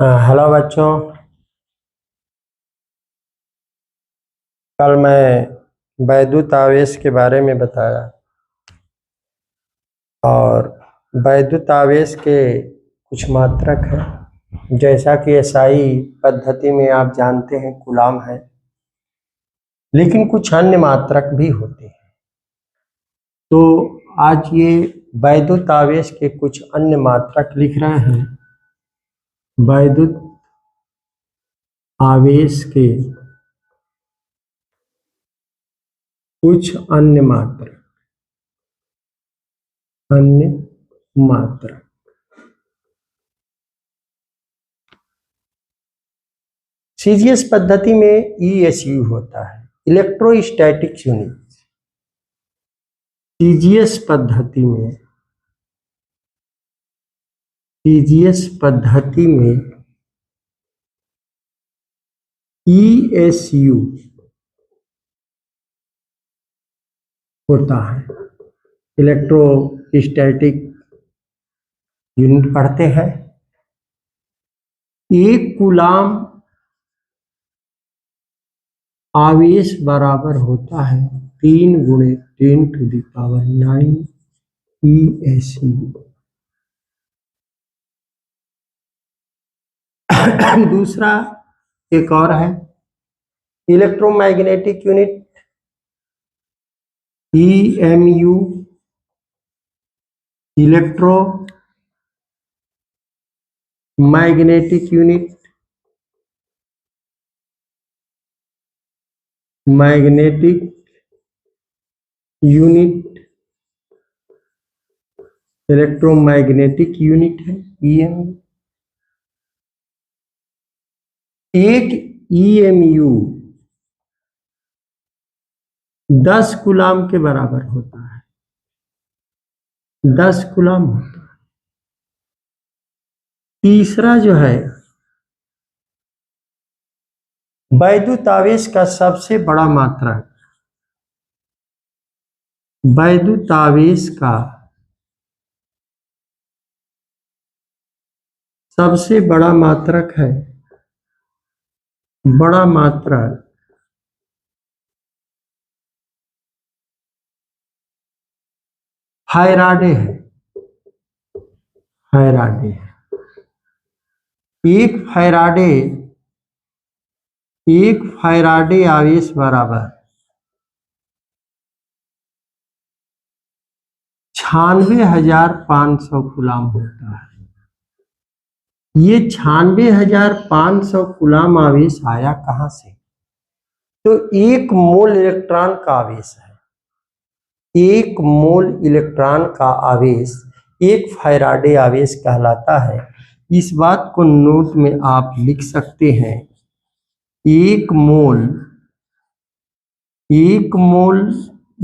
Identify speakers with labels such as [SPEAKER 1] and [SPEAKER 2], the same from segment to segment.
[SPEAKER 1] Hello बच्चों। कल मैं वैद्युत आवेश के बारे में बताया और वैद्युत आवेश के कुछ मात्रक हैं। जैसा कि एसआई पद्धति में आप जानते हैं कूलाम है, लेकिन कुछ अन्य मात्रक भी होते हैं। तो आज ये वैद्युत आवेश के कुछ अन्य मात्रक लिख रहे हैं। वैद्युत आवेश के कुछ अन्य मात्रक। सीजीएस पद्धति में ईएसयू होता है, इलेक्ट्रोस्टैटिक यूनिट। सीजीएस पद्धति में ईएसयू होता है, इलेक्ट्रोस्टैटिक यूनिट पढ़ते हैं। एक कूलाम आवेश बराबर होता है 3 × 10⁹ ईएसयू। दूसरा एक और है electromagnetic unit, EMU, electro magnetic unit, electromagnetic unit है ईएमयू। एक ईएमयू 10 कूलाम के बराबर होता है, 10 कूलाम होता है। तीसरा जो है वैद्युत आवेश का सबसे बड़ा मात्रक, वैद्युत आवेश का सबसे बड़ा मात्रक है, बड़ा मात्रक फैराडे है। फैराडे एक फैराडे आवेश बराबर 96,500 कूलाम होता है। ये 96,500 कूलाम आवेश आया कहां से? तो 1 मोल इलेक्ट्रॉन का आवेश है। 1 मोल इलेक्ट्रॉन का आवेश एक फैराडे आवेश कहलाता है। इस बात को नोट में आप लिख सकते हैं। 1 मोल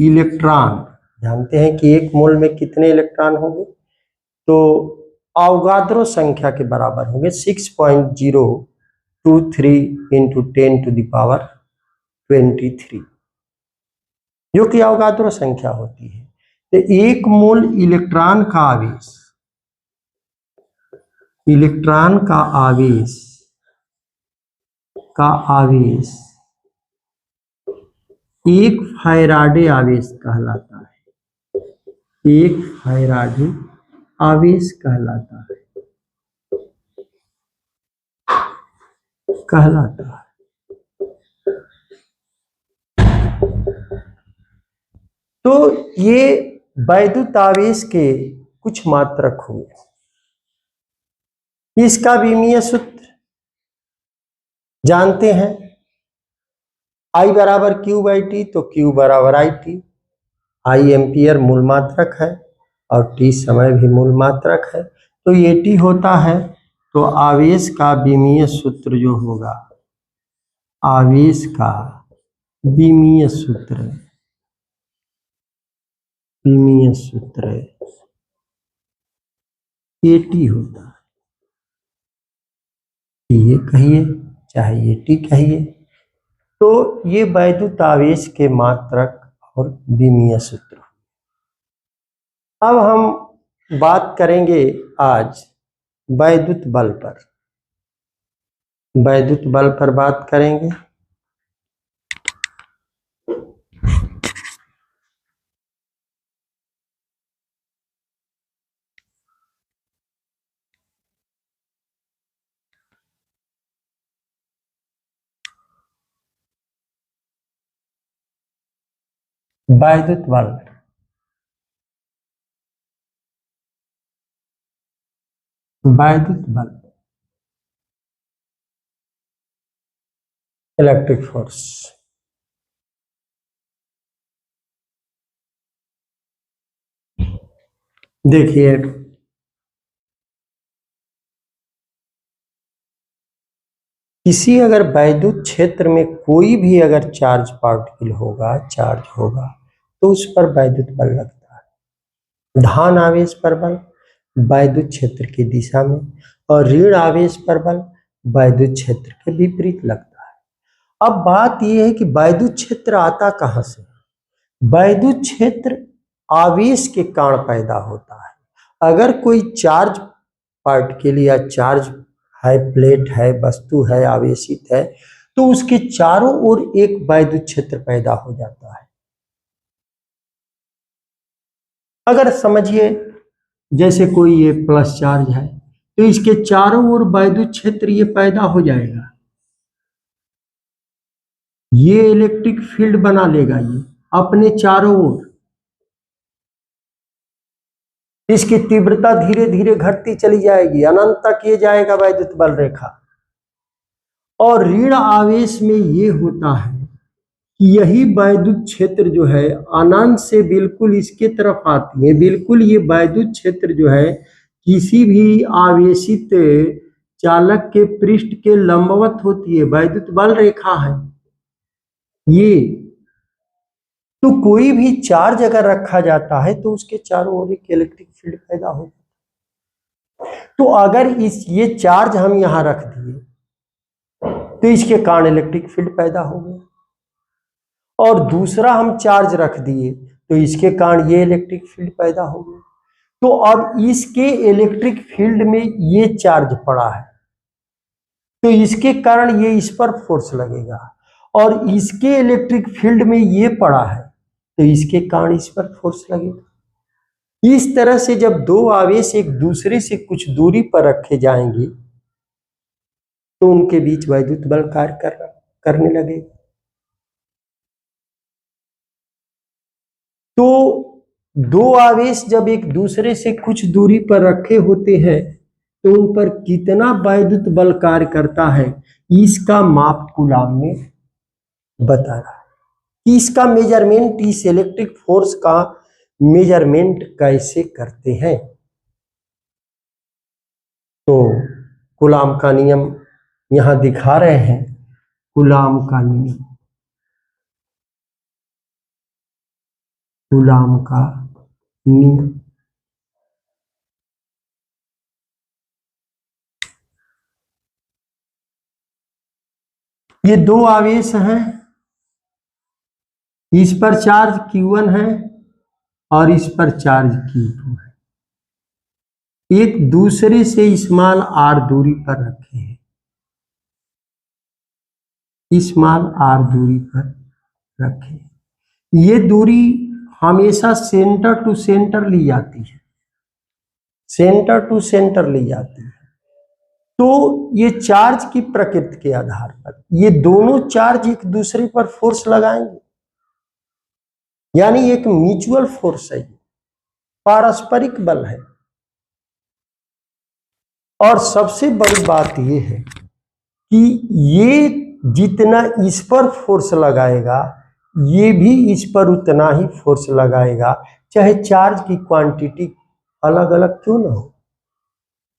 [SPEAKER 1] इलेक्ट्रॉन, जानते हैं कि 1 मोल में कितने इलेक्ट्रॉन होंगे? तो अवोगाद्रो संख्या के बराबर होंगे 6.023 × 10⁻23, जो कि अवोगाद्रो संख्या होती है। तो 1 मोल इलेक्ट्रॉन का आवेश एक फैराडे आवेश कहलाता है। एक फैराडे आवेश कहलाता है। तो ये वैद्युत आवेश के कुछ मात्रक हुए। इसका विमीय सूत्र जानते हैं, I बराबर Q/T, तो Q बराबर IT। I एम्पियर मूल मात्रक है और T समय भी मूल मात्रक है। तो ये T होता है, तो आवेश का विमीय सूत्र जो होगा, आवेश का विमीय सूत्र AT होता है। ये कहिए चाहे AT कहिए। तो ये वैद्युत आवेश के मात्रक और विमीय सूत्र। अब हम बात करेंगे आज वैद्युत बल पर। वैद्युत बल पर बात करेंगे। वैद्युत बल इलेक्ट्रिक फोर्स। देखिए किसी अगर वैद्युत क्षेत्र में कोई भी अगर चार्ज पार्टिकल होगा, चार्ज होगा, तो उस पर वैद्युत बल लगता है। धन आवेश पर बल वैद्युत क्षेत्र की दिशा में, और ऋण आवेश पर बल वैद्युत क्षेत्र के विपरीत लगता है। अब बात यह है कि वैद्युत क्षेत्र आता कहां से? वैद्युत क्षेत्र आवेश के कारण पैदा होता है। अगर कोई चार्ज पार्टिकल या चार्ज है, प्लेट है, वस्तु है, आवेशित है, तो उसके चारों ओर एक वैद्युत क्षेत्र पैदा हो जाता है। अगर समझिए जैसे कोई ये प्लस चार्ज है, तो इसके चारों ओर वैद्युत क्षेत्र ये पैदा हो जाएगा, ये इलेक्ट्रिक फील्ड बना लेगा ये अपने चारों ओर। इसकी तीव्रता धीरे धीरे घटती चली जाएगी, अनंत तक ये जाएगा वैद्युत बल रेखा। और ऋण आवेश में ये होता है कि यही वैद्युत क्षेत्र जो है अनंत से बिल्कुल इसके तरफ आती है। बिल्कुल ये वैद्युत क्षेत्र जो है किसी भी आवेशित चालक के पृष्ठ के लंबवत होती है, वैद्युत बल रेखा है ये। तो कोई भी चार्ज अगर रखा जाता है तो उसके चारों ओर एक इलेक्ट्रिक फील्ड पैदा होता है। तो अगर ये चार्ज हम यहां रख दिए तो इसके कारण इलेक्ट्रिक फील्ड पैदा हो गया, और दूसरा हम चार्ज रख दिए तो इसके कारण ये इलेक्ट्रिक फील्ड पैदा हो गया। तो अब इसके इलेक्ट्रिक फील्ड में ये चार्ज पड़ा है, तो इसके कारण ये इस पर फोर्स लगेगा, और इसके इलेक्ट्रिक फील्ड में ये पड़ा है तो इसके कारण इस पर फोर्स लगेगा। इस तरह से जब दो आवेश एक दूसरे से कुछ दूरी पर रखे जाएंगे तो उनके बीच वैद्युत बल कार्य करने लगेगा। तो दो आवेश जब एक दूसरे से कुछ दूरी पर रखे होते हैं तो उन पर कितना वैद्युत बल कार्य करता है, इसका माप कूलाम में बता रहा है। इसका मेजरमेंट, इस इलेक्ट्रिक फोर्स का मेजरमेंट कैसे करते हैं? तो कूलाम का नियम यहां दिखा रहे हैं। कूलाम का नियम, कूलाम का नियम ये दो आवेश हैं, इस पर चार्ज Q1 है और इस पर चार्ज Q2 है, एक दूसरे से स्मॉल r दूरी पर रखे हैं, स्मॉल r दूरी पर रखे। ये दूरी हमेशा सेंटर टू सेंटर ली जाती है, सेंटर टू सेंटर ली जाती है। तो ये चार्ज की प्रकृति के आधार पर ये दोनों चार्ज एक दूसरे पर फोर्स लगाएंगे, यानी एक म्यूचुअल फोर्स है, पारस्परिक बल है। और सबसे बड़ी बात यह है कि ये जितना इस पर फोर्स लगाएगा ये भी इस पर उतना ही फोर्स लगाएगा, चाहे चार्ज की क्वांटिटी अलग अलग क्यों ना हो।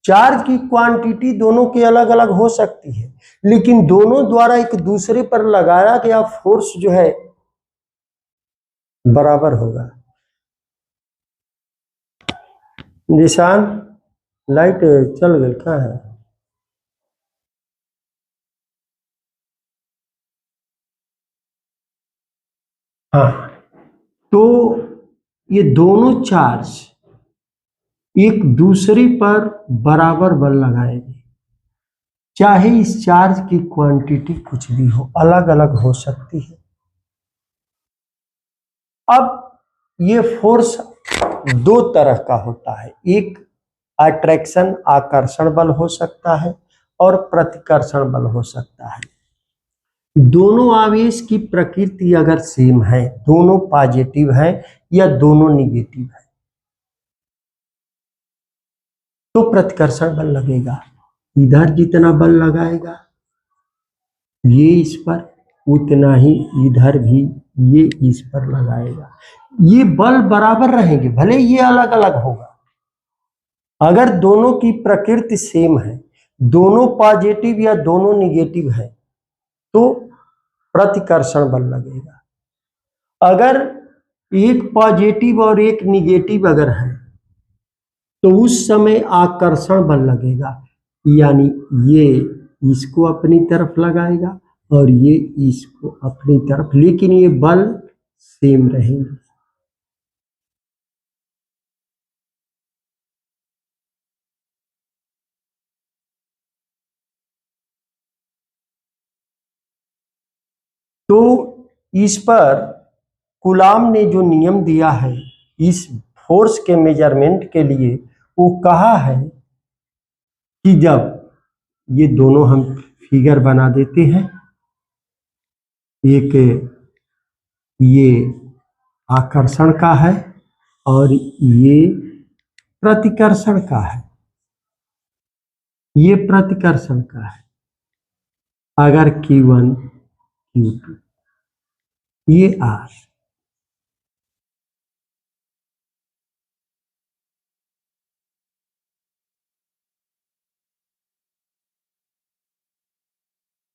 [SPEAKER 1] चार्ज की क्वांटिटी दोनों की अलग अलग हो सकती है, लेकिन दोनों द्वारा एक दूसरे पर लगाया गया फोर्स जो है बराबर होगा। निशान लाइट चल गई, क्या है? हाँ, तो ये दोनों चार्ज एक दूसरे पर बराबर बल लगाएंगे, चाहे इस चार्ज की क्वांटिटी कुछ भी हो, अलग अलग हो सकती है। अब ये फोर्स दो तरह का होता है, एक अट्रैक्शन आकर्षण बल हो सकता है और प्रतिकर्षण बल हो सकता है। दोनों आवेश की प्रकृति अगर सेम है, दोनों पॉजिटिव है या दोनों निगेटिव है, तो प्रतिकर्षण बल लगेगा। इधर जितना बल लगाएगा ये इस पर, उतना ही इधर भी ये इस पर लगाएगा। ये बल बराबर रहेंगे, भले ये अलग अलग होगा। अगर दोनों की प्रकृति सेम है, दोनों पॉजिटिव या दोनों निगेटिव है, तो प्रतिकर्षण बल लगेगा। अगर एक पॉजिटिव और एक निगेटिव अगर है, तो उस समय आकर्षण बल लगेगा, यानी ये इसको अपनी तरफ लगाएगा और ये इसको अपनी तरफ, लेकिन ये बल सेम रहेंगे। तो इस पर कूलाम ने जो नियम दिया है इस फोर्स के मेजरमेंट के लिए, वो कहा है कि जब ये दोनों हम फिगर बना देते हैं, एक ये आकर्षण का है और ये प्रतिकर्षण का है, ये प्रतिकर्षण का है। अगर Q1 Q2 ये R,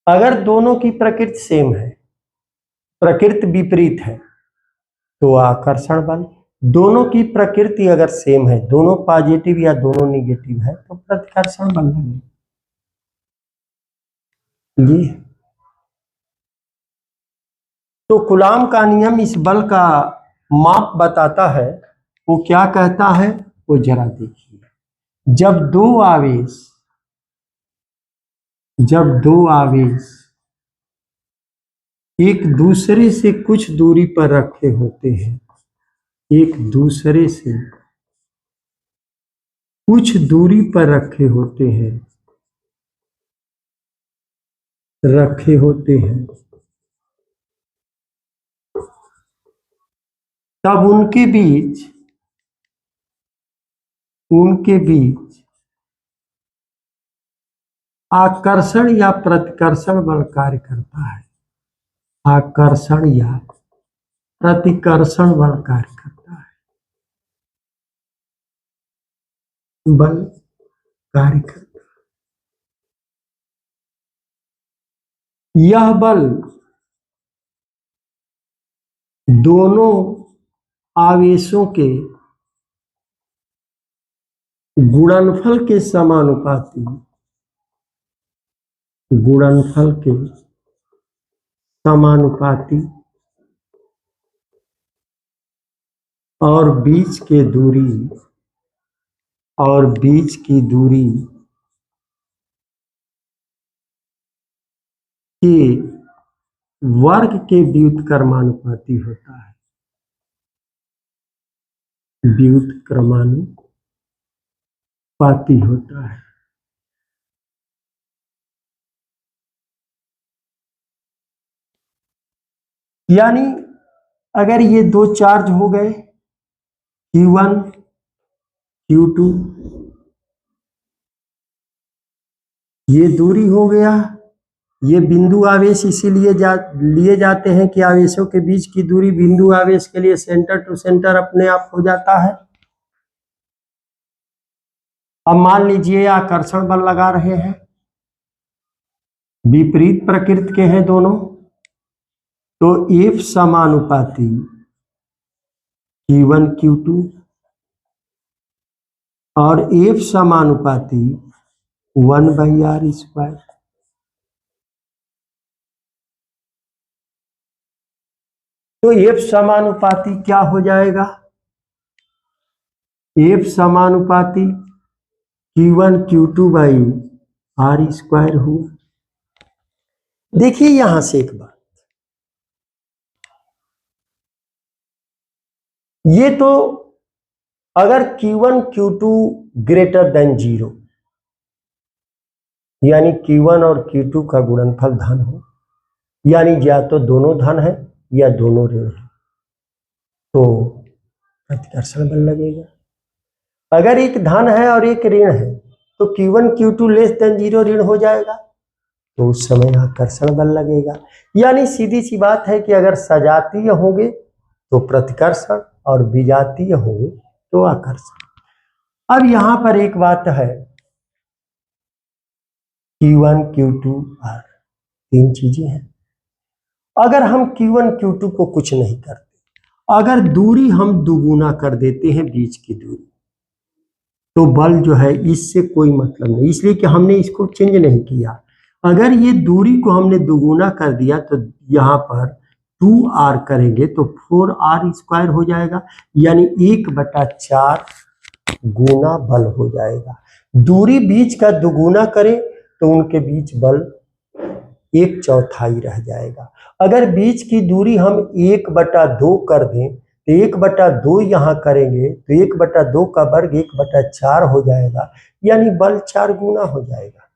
[SPEAKER 1] अगर दोनों की प्रकृति सेम है, प्रकृति विपरीत है, तो आकर्षण बल। दोनों की प्रकृति अगर सेम है, दोनों पॉजिटिव या दोनों निगेटिव है, तो प्रतिकर्षण बल लगेगा। ये तो कूलाम का नियम इस बल का माप बताता है। वो क्या कहता है, वो जरा देखिए। जब दो आवेश एक दूसरे से कुछ दूरी पर रखे होते हैं, एक दूसरे से कुछ दूरी पर रखे होते हैं, तब उनके बीच आकर्षण या प्रतिकर्षण बल कार्य करता है। आकर्षण या प्रतिकर्षण बल कार्य करता है, बल कार्य करता है। यह बल दोनों आवेशों के गुणनफल के समानुपाती और बीच की दूरी के वर्ग के व्युत्क्रमानुपाती होता है। व्युत्क्रमानुपाती होता है। यानी अगर ये दो चार्ज हो गए, Q1 Q2, ये दूरी हो गया, ये बिंदु आवेश इसीलिए लिए जाते हैं कि आवेशों के बीच की दूरी बिंदु आवेश के लिए सेंटर टू सेंटर अपने आप हो जाता है। अब मान लीजिए आकर्षण बल लगा रहे हैं, विपरीत प्रकृति के हैं दोनों, तो F समानुपाती Q1 Q2 और F समानुपाती 1/r²। तो F समानुपाती क्या हो जाएगा, F समानुपाती Q1 Q2 आर स्क्वायर हुआ। देखिए यहां से एक बात, ये तो अगर Q1 Q2 ग्रेटर देन 0 यानी Q1 और Q2 का गुणनफल धन हो, यानी या तो दोनों धन है या दोनों ऋण है, तो प्रतिकर्षण बल लगेगा। अगर एक धन है और एक ऋण है तो Q1 Q2 लेस देन 0 ऋण हो जाएगा, तो उस समय आकर्षण बल लगेगा। यानी सीधी सी बात है कि अगर सजातीय होंगे तो प्रतिकर्षण और विजातीय होंगे तो आकर्षण। अब यहां पर एक बात है, Q1 Q2 R तीन चीजें हैं। अगर हम Q1 Q2 को कुछ नहीं करते, अगर दूरी हम दुगुना कर देते हैं बीच की दूरी, तो बल जो है इससे कोई मतलब नहीं, इसलिए कि हमने इसको चेंज नहीं किया। अगर ये दूरी को हमने दुगुना कर दिया तो यहाँ पर 2r करेंगे तो 4r स्क्वायर हो जाएगा, यानी 1/4 गुना बल हो जाएगा। दूरी बीच का दुगुना करें तो उनके बीच बल 1/4 रह जाएगा। अगर बीच की दूरी हम 1/2 कर दें तो 1/2 यहाँ करेंगे तो 1/2 का वर्ग 1/4 हो जाएगा, यानी बल 4 गुना हो जाएगा।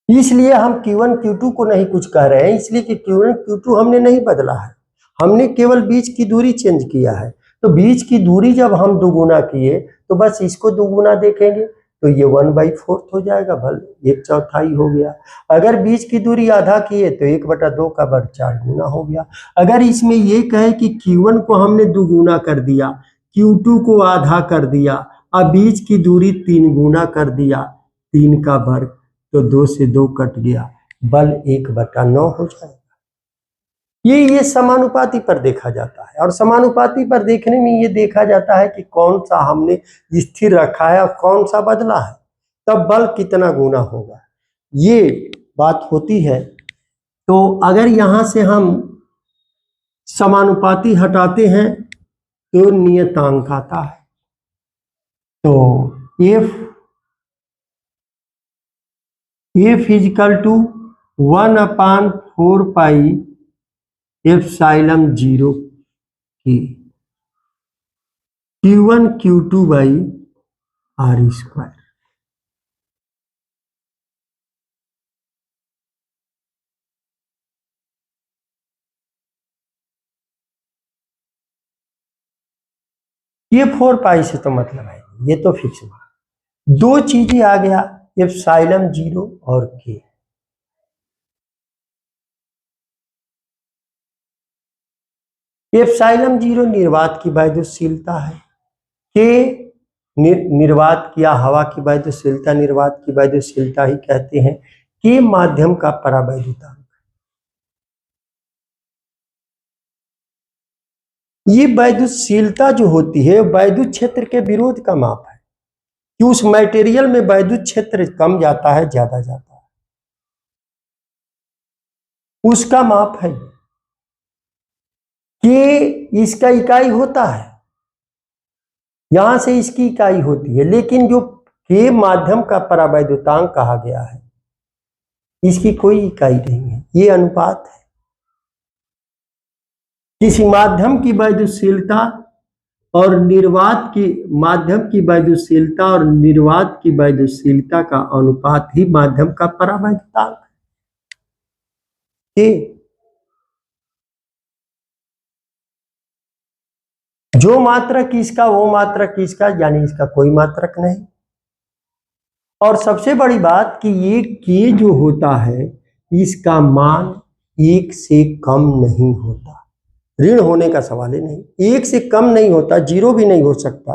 [SPEAKER 1] इसलिए हम Q1 Q2 को नहीं कुछ कह रहे हैं, इसलिए कि Q1 Q2 हमने नहीं बदला है, हमने केवल बीच की दूरी चेंज किया है। तो बीच की दूरी जब हम दुगुना किए तो बस इसको दुगुना देखेंगे तो ये 1/4 हो जाएगा, बल 1/4 हो गया। अगर बीच की दूरी आधा किए तो 1/2 का वर्ग 4 गुना हो गया। अगर इसमें ये कहे कि Q1 को हमने दुगुना कर दिया, Q2 को आधा कर दिया, अब बीच की दूरी 3 गुना कर दिया, 3 का वर्ग, तो 2 से 2 कट गया, बल 1/9 हो जाएगा। ये समानुपाती पर देखा जाता है, और समानुपाती पर देखने में ये देखा जाता है कि कौन सा हमने स्थिर रखा है और कौन सा बदला है, तब बल कितना गुना होगा, ये बात होती है। तो अगर यहां से हम समानुपाती हटाते हैं तो नियतांक आता है, तो F equal to 1/4 pi epsilon 0 की Q1 Q2 by R square. ये 4 पाई से तो मतलब है, ये तो फिक्स बात। दो चीजें आ गया, एप्सिलॉन 0 और के। एप्सिलॉन 0 निर्वात की वायुशीलता है, के निर्वात या हवा की वायुशीलता, निर्वात की वायुशीलता ही कहते हैं, के माध्यम का परावैद्युतांक। ये वायुशीलता जो होती है वैद्युत क्षेत्र के विरोध का माप है कि उस मटेरियल में वैद्युत क्षेत्र कम जाता है ज्यादा जाता है, उसका माप है। कि इसका इकाई होता है, यहां से इसकी इकाई होती है, लेकिन जो के माध्यम का परावैद्युतांक कहा गया है इसकी कोई इकाई नहीं है, ये अनुपात है। किसी माध्यम की वायुशीलता और निर्वात की माध्यम की वायुशीलता और निर्वात की वायुशीलता का अनुपात ही माध्यम का परावैद्युतांक है। जो मात्रक इसका वो मात्रक इसका, यानी इसका कोई मात्रक नहीं। और सबसे बड़ी बात कि ये के जो होता है इसका मान 1 से कम नहीं होता, ऋण होने का सवाल ही नहीं, 1 से कम नहीं होता, 0 भी नहीं हो सकता।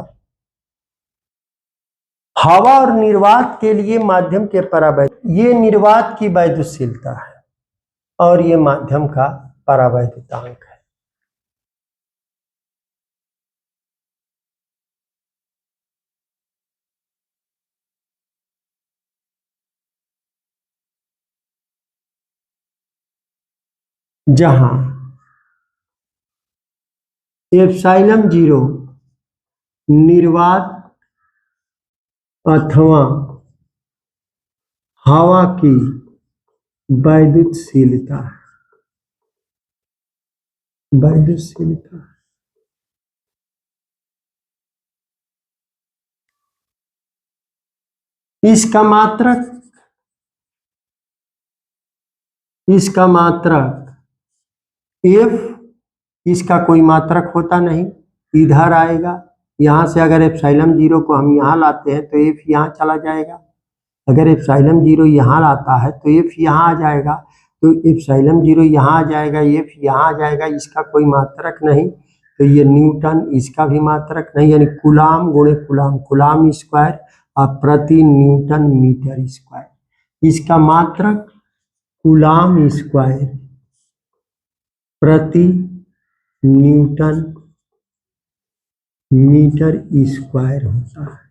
[SPEAKER 1] हवा और निर्वात के लिए माध्यम के परावैद्युत, ये निर्वात की वायुशीलता है और ये माध्यम का परावैद्युतांक है। जहां एप्सिलॉन 0 निर्वात अथवा हवा की वैद्युतशीलता, वैद्युतशीलता इसका मात्रक, इसका मात्रक एफ, इसका कोई मात्रक होता नहीं, इधर आएगा। यहां से अगर एप्सिलॉन जीरो को हम यहां लाते हैं तो एफ यहां चला जाएगा। अगर एप्सिलॉन जीरो यहां आता है तो एफ यहां आ जाएगा। तो एप्सिलॉन जीरो यहां आ जाएगा, एफ यहां आ जाएगा, इसका कोई मात्रक नहीं। तो ये न्यूटन, इसका भी मात्रक नहीं, यानी कूलाम गुणे कूलाम, कूलाम स्क्वायर और प्रति न्यूटन मीटर स्क्वायर। इसका मात्रक कूलाम स्क्वायर प्रति न्यूटन मीटर स्क्वायर होता है।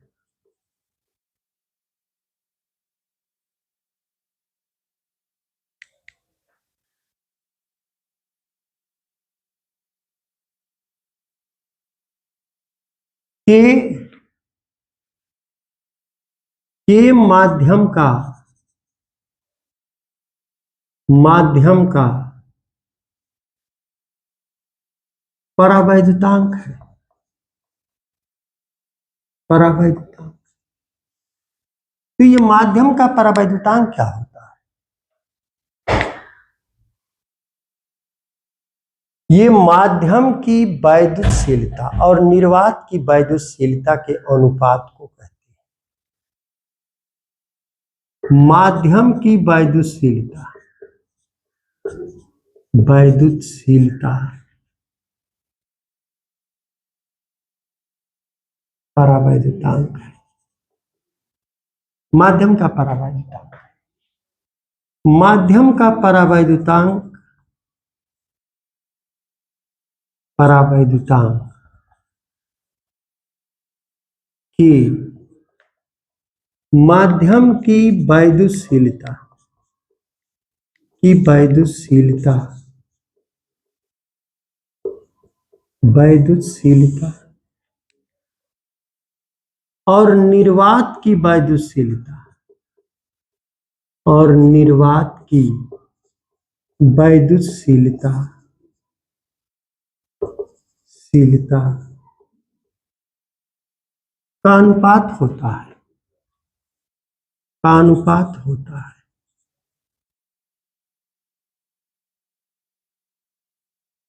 [SPEAKER 1] के माध्यम का परावैद्युतांक है, परावैद्युतांक। तो ये माध्यम का परावैद्युतांक क्या होता है? ये माध्यम की वैद्युतशीलता और निर्वात की वैद्युतशीलता के अनुपात को कहते हैं। माध्यम की वैद्युतशीलता, वैद्युतशीलता परावैद्युतांक है, माध्यम का परावैद्युतांक। माध्यम का परावैद्युतांक, परावैद्युतांक की माध्यम की वैद्युतशीलता, की वैद्युतशीलता, वैद्युतशीलता और निर्वात की वैद्युतशीलता, और निर्वात की वैद्युतशीलता शीलता का अनुपात होता है, का अनुपात होता है।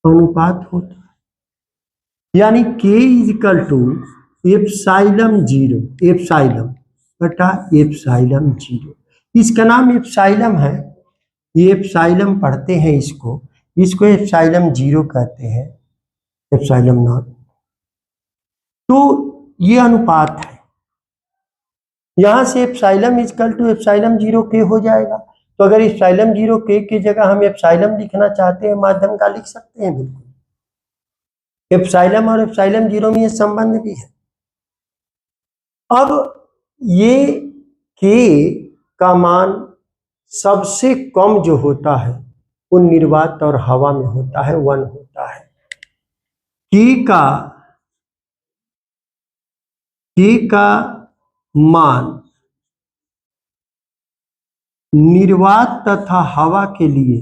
[SPEAKER 1] अनुपात होता है, यानी K equal to epsilon zero, epsilon बटा एप्सिलॉन जीरो। इसका नाम एप्सिलॉन है, ये एप्सिलॉन पढ़ते हैं इसको, इसको एप्सिलॉन जीरो कहते हैं, एप्सिलॉन नॉट। तो ये अनुपात है, यहां से epsilon equal to epsilon zero के हो जाएगा। तो अगर एप्सिलॉन जीरो के की जगह हम एप्सिलॉन लिखना चाहते हैं माध्यम का, लिख सकते हैं बिल्कुल। एप्सिलॉन और एप्सिलॉन जीरो में ये संबंध भी है। अब ये के का मान सबसे कम जो होता है वो निर्वात और हवा में होता है, 1 होता है। के का मान निर्वात तथा हवा के लिए,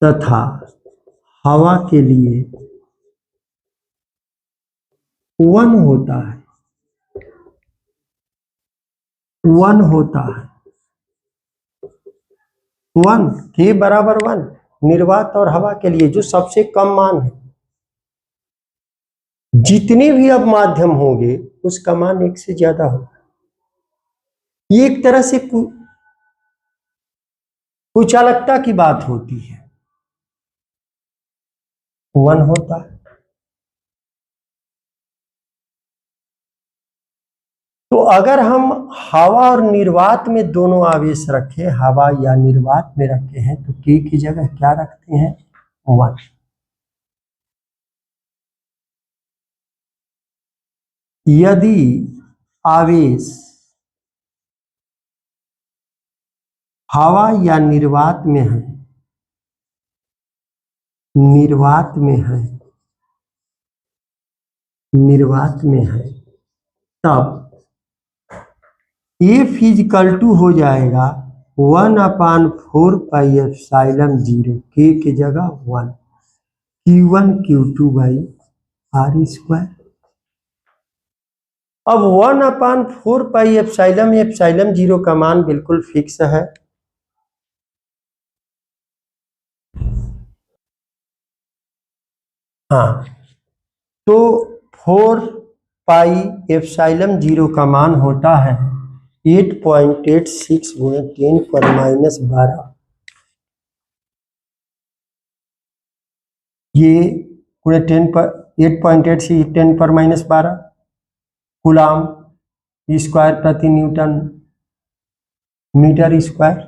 [SPEAKER 1] तथा हवा के लिए 1 होता है, 1 होता है, 1 के बराबर 1 निर्वात और हवा के लिए, जो सबसे कम मान है। जितने भी अब माध्यम होंगे उसका मान 1 से ज्यादा होगा। ये एक तरह से कुचालकता की बात होती है, 1 होता है। तो अगर हम हवा और निर्वात में दोनों आवेश रखें, हवा या निर्वात में रखे हैं, तो के की जगह क्या रखते हैं? 1। यदि आवेश हवा या निर्वात में है, निर्वात में है, निर्वात में है, तब एफ इजकल टू हो जाएगा 1/4 पाई एप्सिलॉन 0 के की जगह 1 Q1 Q2 by are square. अब 1/4 पाई एप्सिलॉन 0 का मान बिल्कुल फिक्स है, हाँ, तो 4 पाई एप्सिलॉन 0 का मान होता है 8.86 गुणे 10⁻12। ये गुणे 8.86 10⁻12 कूलाम स्क्वायर प्रति न्यूटन मीटर स्क्वायर।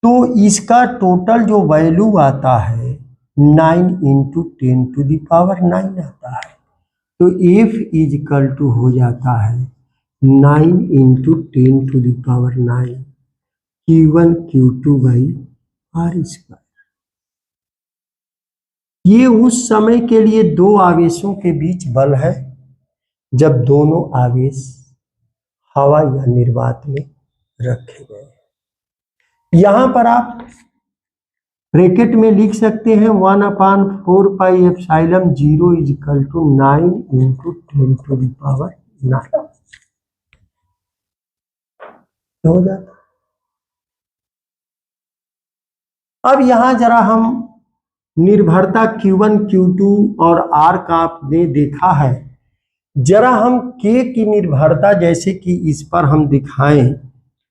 [SPEAKER 1] तो इसका टोटल जो वैल्यू आता है 9 × 10⁻9 आता है। तो F इजकल टू हो जाता है 9 × 10⁻9 Q1 Q2 by are square. ये उस समय के लिए दो आवेशों के बीच बल है जब दोनों आवेश हवा या निर्वात में रखे गए। यहां पर आप ब्रैकेट में लिख सकते हैं 1/4 पाई एप्सिलॉन 0 इजकल टू 9 × 10⁻9 हो जाता। अब यहां जरा हम निर्भरता Q1 Q2 और R का आपने देखा है, जरा हम K की निर्भरता जैसे कि इस पर हम दिखाएं